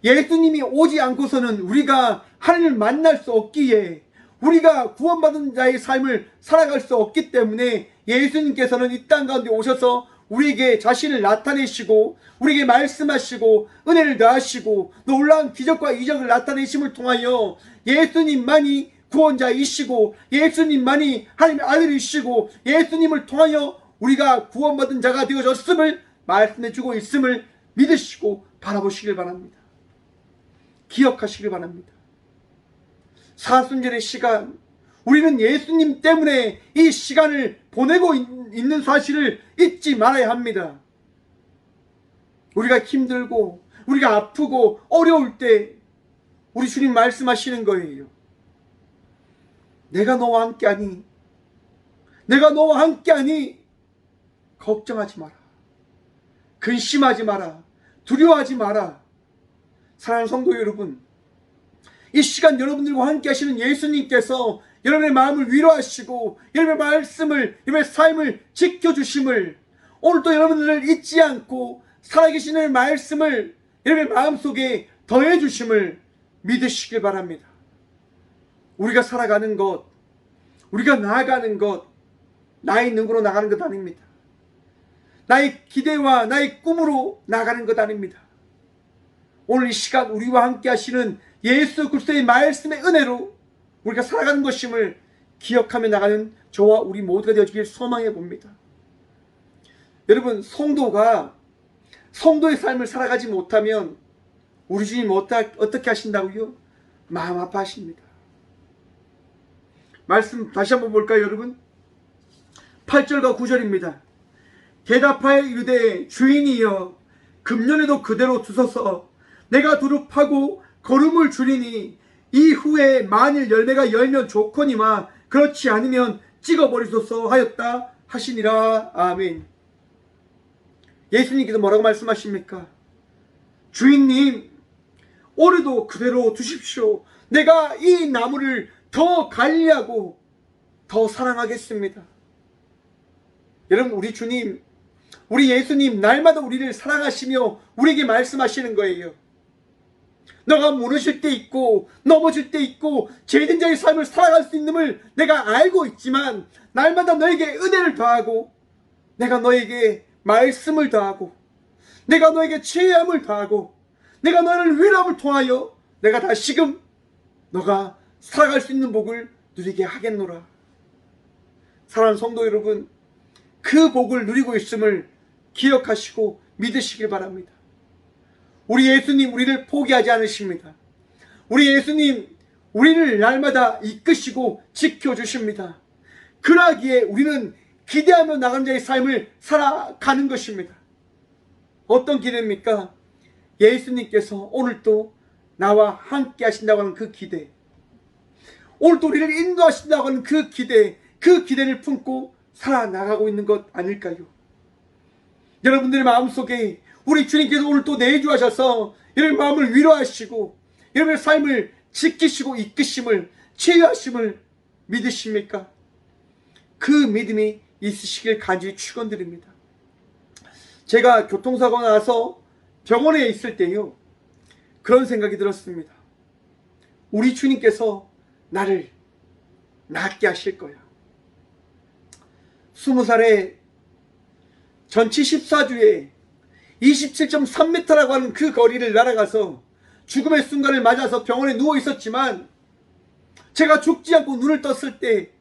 예수님이 오지 않고서는 우리가 하나님을 만날 수 없기에, 우리가 구원받은 자의 삶을 살아갈 수 없기 때문에 예수님께서는 이 땅 가운데 오셔서 우리에게 자신을 나타내시고 우리에게 말씀하시고 은혜를 더하시고 놀라운 기적과 이적을 나타내심을 통하여 예수님만이 구원자이시고 예수님만이 하나님의 아들이시고 예수님을 통하여 우리가 구원받은 자가 되어졌음을 말씀해주고 있음을 믿으시고 바라보시길 바랍니다. 기억하시길 바랍니다. 사순절의 시간, 우리는 예수님 때문에 이 시간을 보내고 있는 사실을 잊지 말아야 합니다. 우리가 힘들고 우리가 아프고 어려울 때 우리 주님 말씀하시는 거예요. 내가 너와 함께하니, 내가 너와 함께하니 걱정하지 마라. 근심하지 마라. 두려워하지 마라. 사랑하는 성도 여러분, 이 시간 여러분들과 함께 하시는 예수님께서 여러분의 마음을 위로하시고 여러분의 말씀을, 여러분의 삶을 지켜주심을, 오늘도 여러분들을 잊지 않고 살아계시는 말씀을 여러분의 마음속에 더해주심을 믿으시길 바랍니다. 우리가 살아가는 것, 우리가 나아가는 것, 나의 능으로 나가는 것 아닙니다. 나의 기대와 나의 꿈으로 나가는 것 아닙니다. 오늘 이 시간 우리와 함께 하시는 예수 그리스도의 말씀의 은혜로 우리가 살아가는 것임을 기억하며 나가는 저와 우리 모두가 되어주길 소망해 봅니다. 여러분, 성도가 성도의 삶을 살아가지 못하면 우리 주님 어떻게 하신다고요? 마음 아파하십니다. 말씀 다시 한번 볼까요, 여러분? 8절과 9절입니다. 대답하여 이르되 주인이여 금년에도 그대로 두소서. 내가 두루 파고 거름을 줄이니 이후에 만일 열매가 열면 좋거니와 그렇지 않으면 찍어버리소서 하였다 하시니라. 아멘. 예수님께서 뭐라고 말씀하십니까? 주인님, 올해도 그대로 두십시오. 내가 이 나무를 더 관리하고 더 사랑하겠습니다. 여러분, 우리 주님, 우리 예수님 날마다 우리를 사랑하시며 우리에게 말씀하시는 거예요. 너가 무너질 때 있고 넘어질 때 있고 죄된 자의 삶을 살아갈 수 있음을 내가 알고 있지만 날마다 너에게 은혜를 더하고 내가 너에게 말씀을 더하고 내가 너에게 지혜함을 더하고 내가 너를 위로함을 통하여 내가 다시금 너가 살아갈 수 있는 복을 누리게 하겠노라. 사랑하는 성도 여러분, 그 복을 누리고 있음을 기억하시고 믿으시길 바랍니다. 우리 예수님 우리를 포기하지 않으십니다. 우리 예수님 우리를 날마다 이끄시고 지켜주십니다. 그러기에 우리는 기대하며 나간 자의 삶을 살아가는 것입니다. 어떤 기대입니까? 예수님께서 오늘도 나와 함께 하신다고 하는 그 기대, 오늘도 우리를 인도하신다고 하는 그 기대, 그 기대를 품고 살아나가고 있는 것 아닐까요? 여러분들의 마음속에 우리 주님께서 오늘 또 내주하셔서 여러분의 마음을 위로하시고 여러분의 삶을 지키시고 이끄심을 치유하심을 믿으십니까? 그 믿음이 있으시길 간절히 축원드립니다. 제가 교통사고 나서 병원에 있을 때요, 그런 생각이 들었습니다. 우리 주님께서 나를 낫게 하실 거야. 20살에 전치 14주에 27.3m라고 하는 그 거리를 날아가서 죽음의 순간을 맞아서 병원에 누워 있었지만 제가 죽지 않고 눈을 떴을 때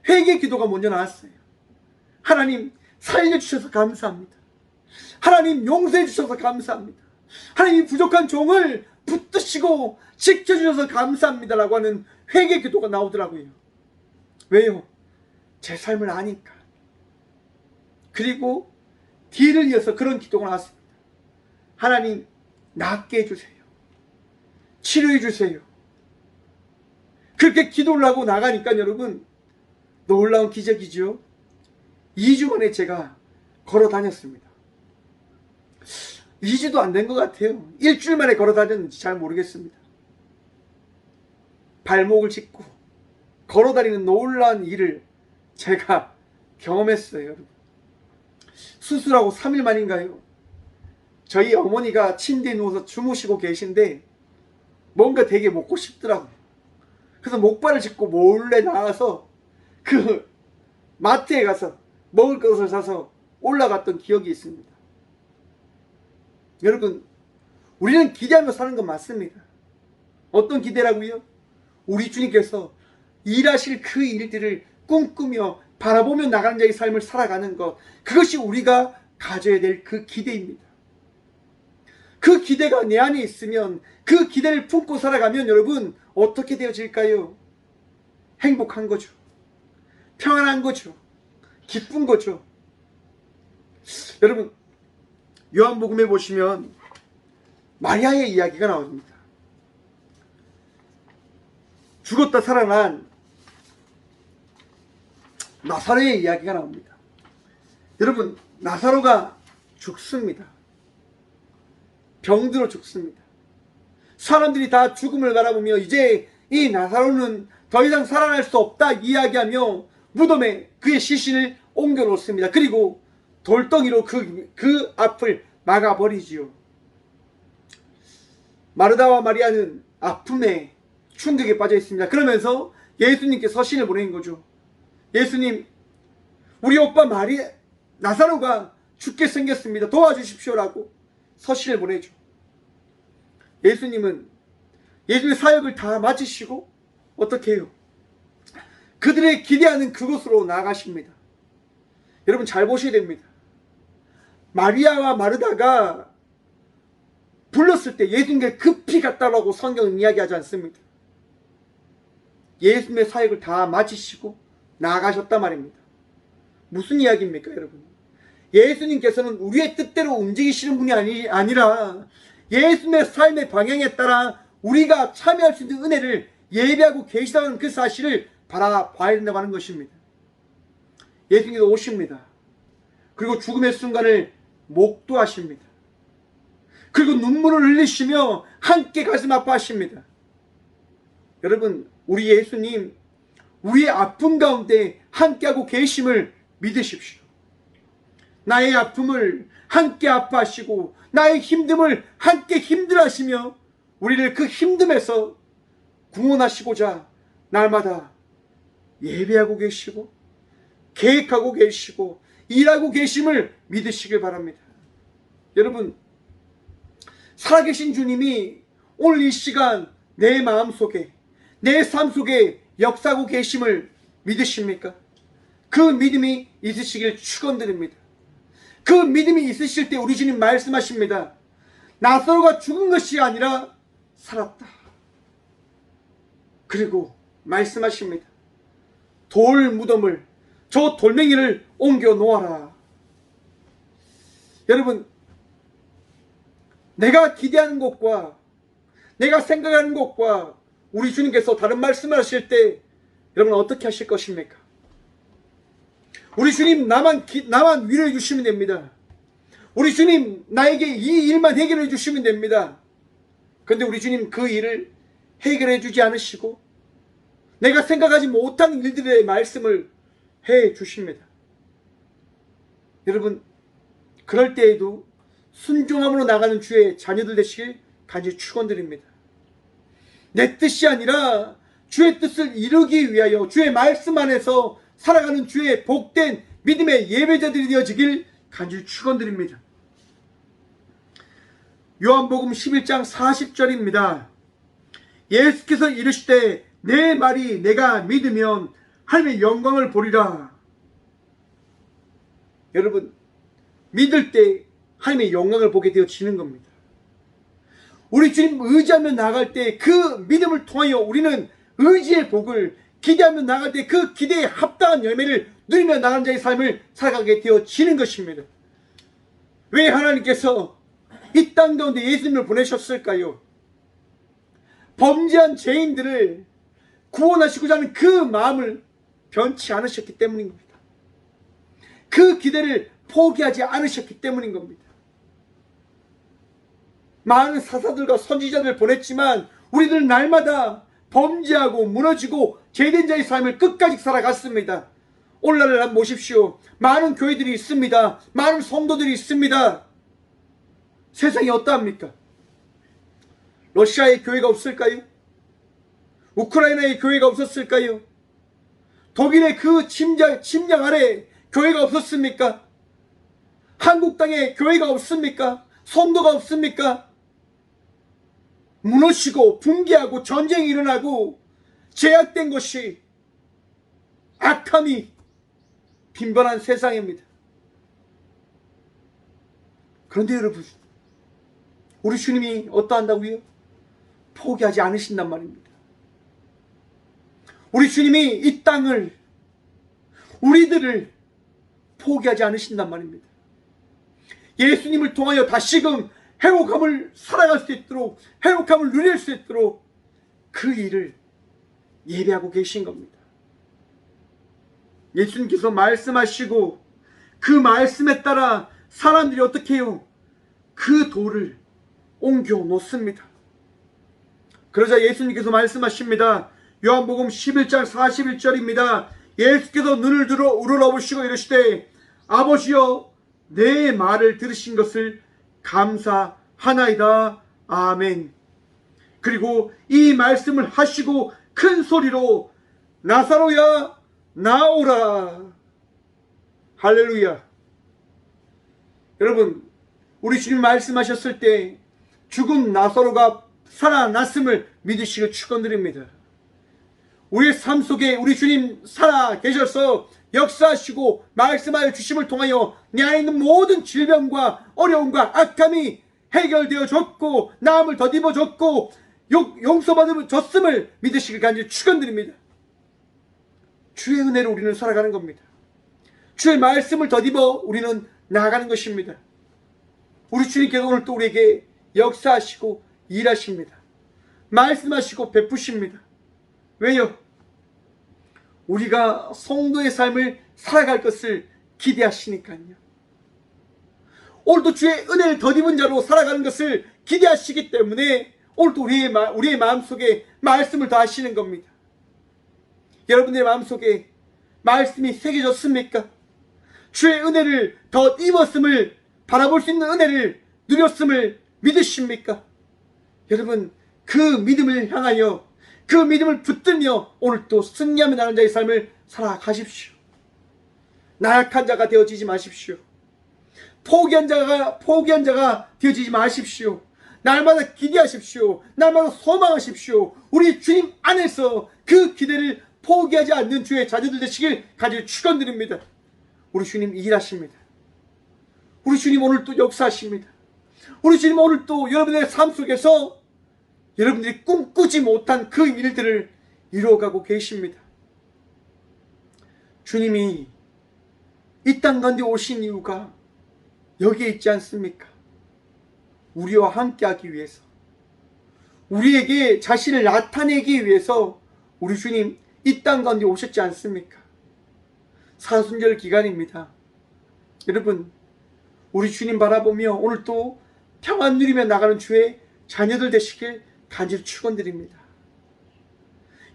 회개 기도가 먼저 나왔어요. 하나님 살려주셔서 감사합니다. 하나님 용서해 주셔서 감사합니다. 하나님 부족한 종을 붙드시고 지켜주셔서 감사합니다 라고 하는 회개 기도가 나오더라고요. 왜요? 제 삶을 아니까. 그리고 뒤를 이어서 그런 기도가 나왔습니다. 하나님 낫게 해주세요. 치료해 주세요. 그렇게 기도를 하고 나가니까 여러분 놀라운 기적이죠. 2주 만에 제가 걸어 다녔습니다. 2주도 안 된 것 같아요. 일주일 만에 걸어 다녔는지 잘 모르겠습니다. 발목을 짚고 걸어 다니는 놀라운 일을 제가 경험했어요. 여러분. 수술하고 3일 만인가요? 저희 어머니가 침대에 누워서 주무시고 계신데 뭔가 되게 먹고 싶더라고요. 그래서 목발을 짚고 몰래 나와서 그 마트에 가서 먹을 것을 사서 올라갔던 기억이 있습니다. 여러분, 우리는 기대하며 사는 건 맞습니다. 어떤 기대라고요? 우리 주님께서 일하실 그 일들을 꿈꾸며 바라보며 나가는 자의 삶을 살아가는 것, 그것이 우리가 가져야 될 그 기대입니다. 그 기대가 내 안에 있으면, 그 기대를 품고 살아가면 여러분 어떻게 되어질까요? 행복한 거죠. 평안한 거죠. 기쁜 거죠. 여러분, 요한복음에 보시면 마리아의 이야기가 나옵니다. 죽었다 살아난 나사로의 이야기가 나옵니다. 여러분, 나사로가 죽습니다. 병들어 죽습니다. 사람들이 다 죽음을 바라보며 이제 이 나사로는 더 이상 살아날 수 없다 이야기하며 무덤에 그의 시신을 옮겨 놓습니다. 그리고 돌덩이로 그 앞을 막아버리지요. 마르다와 마리아는 아픔에 충격에 빠져 있습니다. 그러면서 예수님께 서신을 보낸 거죠. 예수님, 우리 오빠 나사로가 죽게 생겼습니다. 도와주십시오라고 서신을 보내죠. 예수님은 예수님의 사역을 다 마치시고 어떻게 해요? 그들의 기대하는 그곳으로 나아가십니다. 여러분 잘 보셔야 됩니다. 마리아와 마르다가 불렀을 때 예수님께 급히 갔다라고 성경은 이야기하지 않습니다. 예수님의 사역을 다 마치시고 나아가셨단 말입니다. 무슨 이야기입니까, 여러분? 예수님께서는 우리의 뜻대로 움직이시는 분이 아니라 예수님의 삶의 방향에 따라 우리가 참여할 수 있는 은혜를 예비하고 계시다는 그 사실을 바라봐야 된다고 하는 것입니다. 예수님께서 오십니다. 그리고 죽음의 순간을 목도하십니다. 그리고 눈물을 흘리시며 함께 가슴 아파하십니다. 여러분, 우리 예수님 우리의 아픔 가운데 함께하고 계심을 믿으십시오. 나의 아픔을 함께 아파하시고 나의 힘듦을 함께 힘들어하시며 우리를 그 힘듦에서 구원하시고자 날마다 예배하고 계시고 계획하고 계시고 일하고 계심을 믿으시길 바랍니다. 여러분, 살아계신 주님이 오늘 이 시간 내 마음속에 내 삶 속에 역사하고 계심을 믿으십니까? 그 믿음이 있으시길 축원드립니다. 그 믿음이 있으실 때 우리 주님 말씀하십니다. 나사로가 죽은 것이 아니라 살았다. 그리고 말씀하십니다. 돌 무덤을, 저 돌멩이를 옮겨 놓아라. 여러분, 내가 기대하는 것과 내가 생각하는 것과 우리 주님께서 다른 말씀을 하실 때 여러분 어떻게 하실 것입니까? 우리 주님 나만 위로해 주시면 됩니다. 우리 주님 나에게 이 일만 해결해 주시면 됩니다. 그런데 우리 주님 그 일을 해결해 주지 않으시고 내가 생각하지 못한 일들의 말씀을 해 주십니다. 여러분, 그럴 때에도 순종함으로 나가는 주의 자녀들 되시길 간절히 축원드립니다. 내 뜻이 아니라 주의 뜻을 이루기 위하여 주의 말씀 안에서 살아가는 주의 복된 믿음의 예배자들이 되어지길 간절히 축원드립니다. 요한복음 11장 40절입니다. 예수께서 이르시되 내 말이 내가 믿으면 하나님의 영광을 보리라. 여러분, 믿을 때 하나님의 영광을 보게 되어지는 겁니다. 우리 주님 의지하며 나갈 때 그 믿음을 통하여 우리는 의지의 복을, 기대하며 나갈 때 그 기대에 합당한 열매를 누리며 나가는 자의 삶을 살아가게 되어지는 것입니다. 왜 하나님께서 이 땅 가운데 예수님을 보내셨을까요? 범죄한 죄인들을 구원하시고자 하는 그 마음을 변치 않으셨기 때문인 겁니다. 그 기대를 포기하지 않으셨기 때문인 겁니다. 많은 사사들과 선지자들을 보냈지만 우리들은 날마다 범죄하고 무너지고 죄된 자의 삶을 끝까지 살아갔습니다. 오늘날을 한번 보십시오. 많은 교회들이 있습니다. 많은 성도들이 있습니다. 세상이 어떠합니까? 러시아의 교회가 없을까요? 우크라이나의 교회가 없었을까요? 독일의 그 침략 아래 교회가 없었습니까? 한국 땅에 교회가 없습니까? 성도가 없습니까? 무너지고 붕괴하고 전쟁이 일어나고 제약된 것이 악함이 빈번한 세상입니다. 그런데 여러분, 우리 주님이 어떠한다고요? 포기하지 않으신단 말입니다. 우리 주님이 이 땅을, 우리들을 포기하지 않으신단 말입니다. 예수님을 통하여 다시금 회복함을 살아갈 수 있도록, 회복함을 누릴 수 있도록 그 일을 예배하고 계신 겁니다. 예수님께서 말씀하시고 그 말씀에 따라 사람들이 어떻게 해요? 그 돌을 옮겨 놓습니다. 그러자 예수님께서 말씀하십니다. 요한복음 11장 41절입니다. 예수께서 눈을 들어 우러러보시고 이르시되 아버지여 내 말을 들으신 것을 감사하나이다. 아멘. 그리고 이 말씀을 하시고 큰 소리로 나사로야 나오라. 할렐루야. 여러분, 우리 주님 말씀하셨을 때 죽은 나사로가 살아났음을 믿으시길 축원드립니다. 우리의 삶 속에 우리 주님 살아 계셔서 역사하시고 말씀하여 주심을 통하여 내 안에 있는 모든 질병과 어려움과 악함이 해결되어졌고 나음을 덧입어졌고 용서받아졌음을 믿으시길 간절히 축원드립니다. 주의 은혜로 우리는 살아가는 겁니다. 주의 말씀을 덧입어 우리는 나아가는 것입니다. 우리 주님께서 오늘 또 우리에게 역사하시고 일하십니다. 말씀하시고 베푸십니다. 왜요? 우리가 성도의 삶을 살아갈 것을 기대하시니까요. 오늘도 주의 은혜를 덧입은 자로 살아가는 것을 기대하시기 때문에 오늘도 우리의 마음속에 말씀을 더하시는 겁니다. 여러분들의 마음속에 말씀이 새겨졌습니까? 주의 은혜를 덧입었음을 바라볼 수 있는 은혜를 누렸음을 믿으십니까? 여러분, 그 믿음을 향하여 그 믿음을 붙들며 오늘 또 승리하며 나가는 자의 삶을 살아가십시오. 나약한 자가 되어지지 마십시오. 포기한 자가 되어지지 마십시오. 날마다 기대하십시오. 날마다 소망하십시오. 우리 주님 안에서 그 기대를 포기하지 않는 주의 자녀들 되시길 간절히 축원드립니다. 우리 주님 일하십니다. 우리 주님 오늘 또 역사하십니다. 우리 주님 오늘 또 여러분의 삶 속에서 여러분들이 꿈꾸지 못한 그 일들을 이루어가고 계십니다. 주님이 이 땅 가운데 오신 이유가 여기에 있지 않습니까? 우리와 함께하기 위해서, 우리에게 자신을 나타내기 위해서 우리 주님 이 땅 가운데 오셨지 않습니까? 사순절 기간입니다. 여러분, 우리 주님 바라보며 오늘 또 평안 누리며 나가는 주의 자녀들 되시길 간절히 축원드립니다.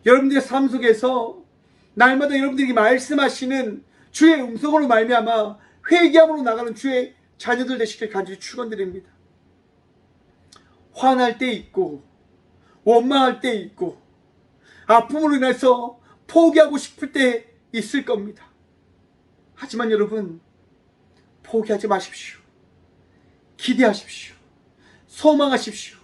여러분들의 삶 속에서 날마다 여러분들에게 말씀하시는 주의 음성으로 말미암아 회개함으로 나가는 주의 자녀들 되시길 간절히 축원드립니다. 화날 때 있고 원망할 때 있고 아픔으로 인해서 포기하고 싶을 때 있을 겁니다. 하지만 여러분, 포기하지 마십시오. 기대하십시오. 소망하십시오.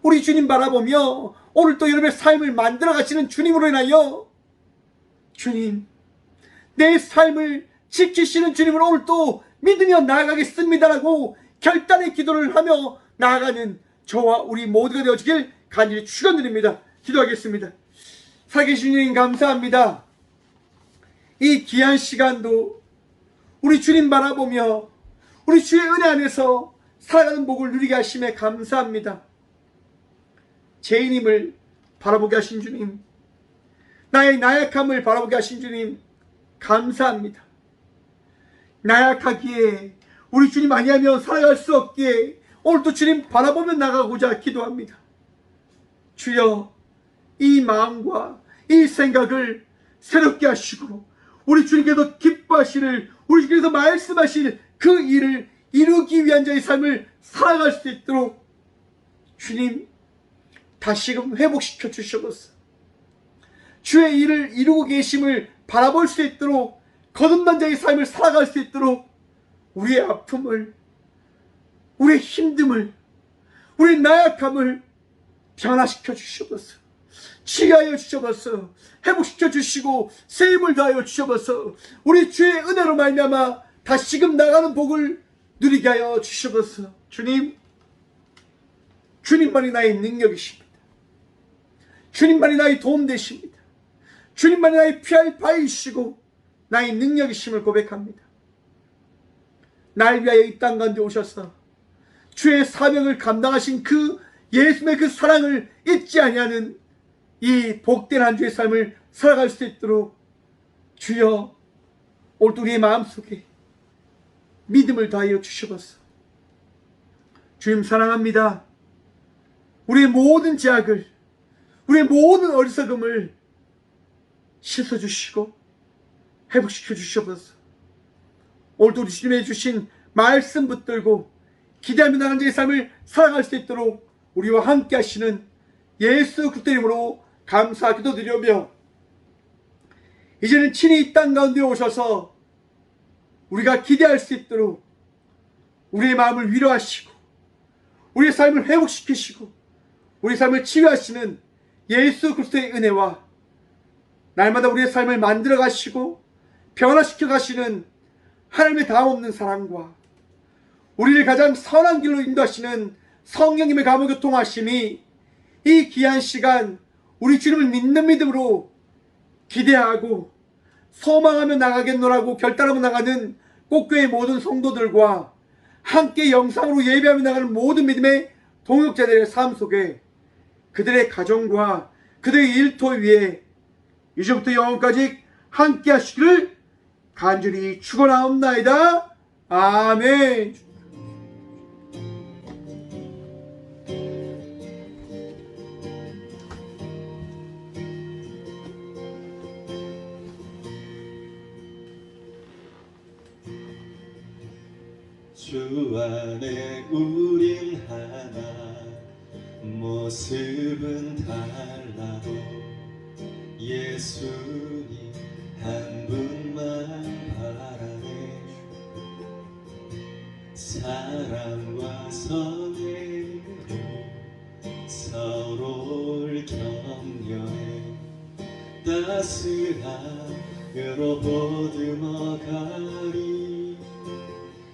우리 주님 바라보며 오늘 또 여러분의 삶을 만들어 가시는 주님으로 인하여 주님, 내 삶을 지키시는 주님을 오늘 또 믿으며 나아가겠습니다라고 결단의 기도를 하며 나아가는 저와 우리 모두가 되어지길 간절히 축원드립니다. 기도하겠습니다. 살아계신 주님 감사합니다. 이 귀한 시간도 우리 주님 바라보며 우리 주의 은혜 안에서 살아가는 복을 누리게 하심에 감사합니다. 죄인임을 바라보게 하신 주님, 나의 나약함을 바라보게 하신 주님 감사합니다. 나약하기에 우리 주님 아니하면 살아갈 수 없기에 오늘도 주님 바라보며 나가고자 기도합니다. 주여, 이 마음과 이 생각을 새롭게 하시고 우리 주님께서 기뻐하시를, 우리 주님께서 말씀하실 그 일을 이루기 위한 자의 삶을 살아갈 수 있도록 주님 다시금 회복시켜 주셔서 주의 일을 이루고 계심을 바라볼 수 있도록 거듭난 자의 삶을 살아갈 수 있도록 우리의 아픔을, 우리의 힘듦을, 우리의 나약함을 변화시켜 주셔서 치유하여 주셔서 회복시켜 주시고 새 힘을 더하여 주셔서 우리 주의 은혜로 말미암아 다시금 나가는 복을 누리게 하여 주셔서 주님, 주님만이 나의 능력이십니다. 주님만이 나의 도움 되십니다. 주님만이 나의 피할 바이시고 나의 능력이심을 고백합니다. 날 위하여 이 땅 가운데 오셔서 주의 사명을 감당하신 그 예수님의 그 사랑을 잊지 아니하는 이 복된 한 주의 삶을 살아갈 수 있도록 주여 오늘도 우리의 마음속에 믿음을 더하여 주시옵소서. 주님 사랑합니다. 우리의 모든 죄악을, 우리의 모든 어리석음을 씻어주시고 회복시켜 주시옵소서. 오늘도 우리 주님의 주신 말씀 붙들고 기대하며 나가는 자의 삶을 살아갈 수 있도록 우리와 함께 하시는 예수 그리스도 이름으로 감사 기도드리며 이제는 친히 이 땅 가운데 오셔서 우리가 기대할 수 있도록 우리의 마음을 위로하시고 우리의 삶을 회복시키시고 우리의 삶을 치유하시는 예수 그리스도의 은혜와 날마다 우리의 삶을 만들어 가시고 변화시켜 가시는 하나님의 다함없는 사랑과 우리를 가장 선한 길로 인도하시는 성령님의 감화 교통하심이 이 귀한 시간 우리 주님을 믿는 믿음으로 기대하고 소망하며 나가겠노라고 결단하고 나가는 꽃교회 모든 성도들과 함께 영상으로 예배하며 나가는 모든 믿음의 동역자들의 삶 속에 그들의 가정과 그들의 일터 위에 이제부터 영원까지 함께 하시기를 간절히 축원하옵나이다. 아멘. 주 안에 우린 하나, 모습은 달라도 예수님 한 분만 바라네. 사랑과 성애로 서로를 격려해 따스함으로 보듬어가리.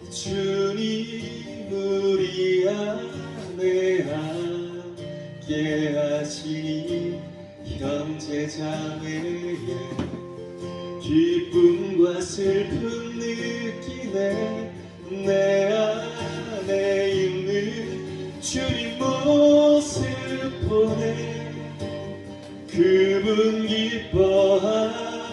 주님 우리 안에 함께 하시니 형제자매의 기쁨과 슬픔 느끼네. 내 안에 있는 주님 모습 보네. 그분 기뻐하시네.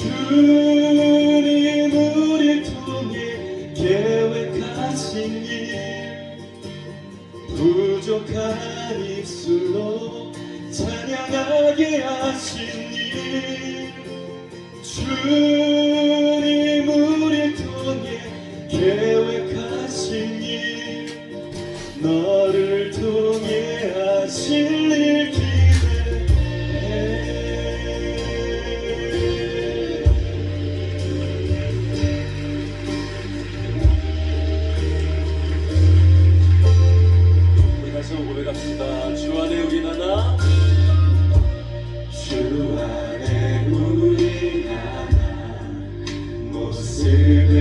주님 우리 통해 계획하신 일, 부족한 입술로 찬양하게 하신 일. 주님 우리 통해 계획하신 일, 너를 통해 하실 일 기대해. 고백합시다. 주 안에 우린 하나, 주 안에 우린 하나, 모습은